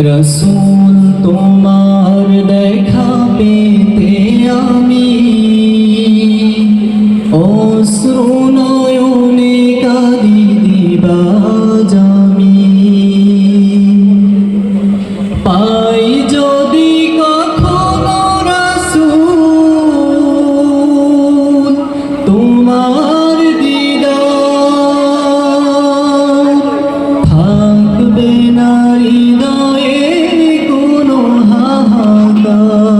রসূল তোমার দেখা পেতে আমি অশ্রু নয়নে কাঁদি দিবাজ আমি। পাই যদি কখনো রসূল তোমার দিদার, থাকবে না হৃদয়ে কোনো হাহাকার,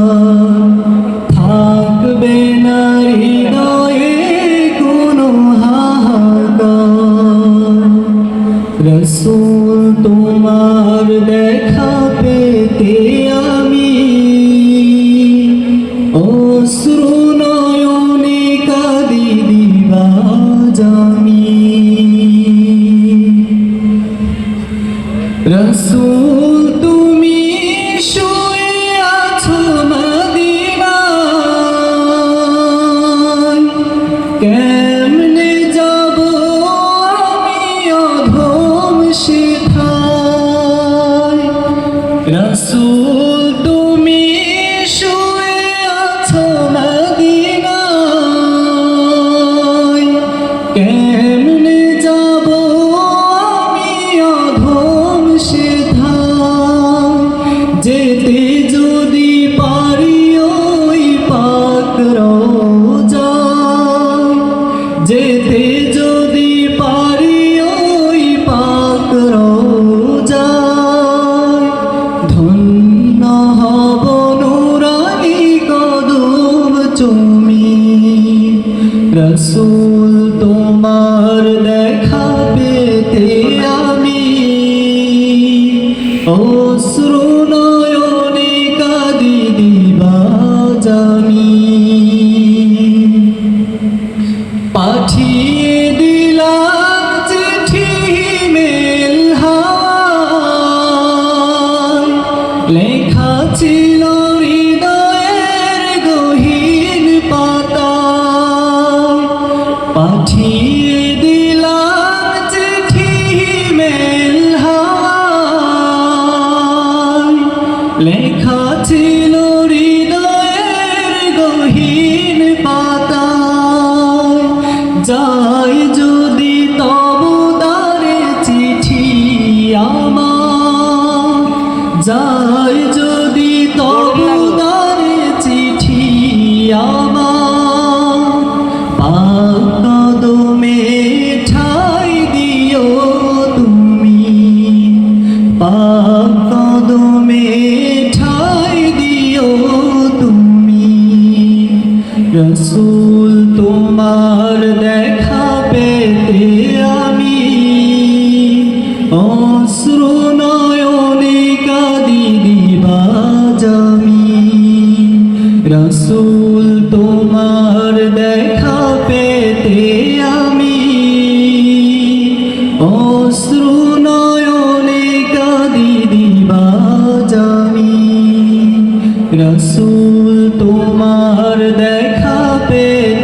থাকবে না হৃদয়ে কোনো হাহাকার। রসূল তোমার দেখা পেতে আমি অশ্রু নয়নে কাঁদি দিবাজ আমি। রসূল তুমি শুয়ে আছো মদিনায়, কেমনে যাব আমি অধম সেথায়। রসূল তুমি শুয়ে আছো মদিনায়, কেমনে যাব আমি অধম সেথায়। যেতে যদি পারি ওই পাক রওজায়, যেতে যদি পারি ওই পাক রওজায়, ধন্য হব নুরানি কদম চুমি। রসূল তোমার দেখা পেতে আমি অশ্রু নয়নে কাঁদি দিবাজ আমি। পাঠিয়ে দিলাম চিঠি মেল হাওয়ায়, লেখা ছিল হৃদয়ের গহীন পাতায়। পাঠিয়ে দিলাম চিঠি মেল হাওয়ায়, লেখা ছিল হৃদয়ের গহীন পাতায়। যাই যদি তবু দ্বারে চিঠি আমার, যাই যদি তবু দ্বারে চিঠি আমার। পাক কদমে ঠাই দিও তুমি, পাক কদমে ঠাই দিও তুমি। রসূল তোমার দেখা পেতে আমি অশ্রু নয়নে কাঁদি দিবাজ আমি। রসূল তোমার দেখা পেতে আমি অশ্রু নয়নে কাঁদি দিবাজ আমি। রসূল তোমার দেখা পেতে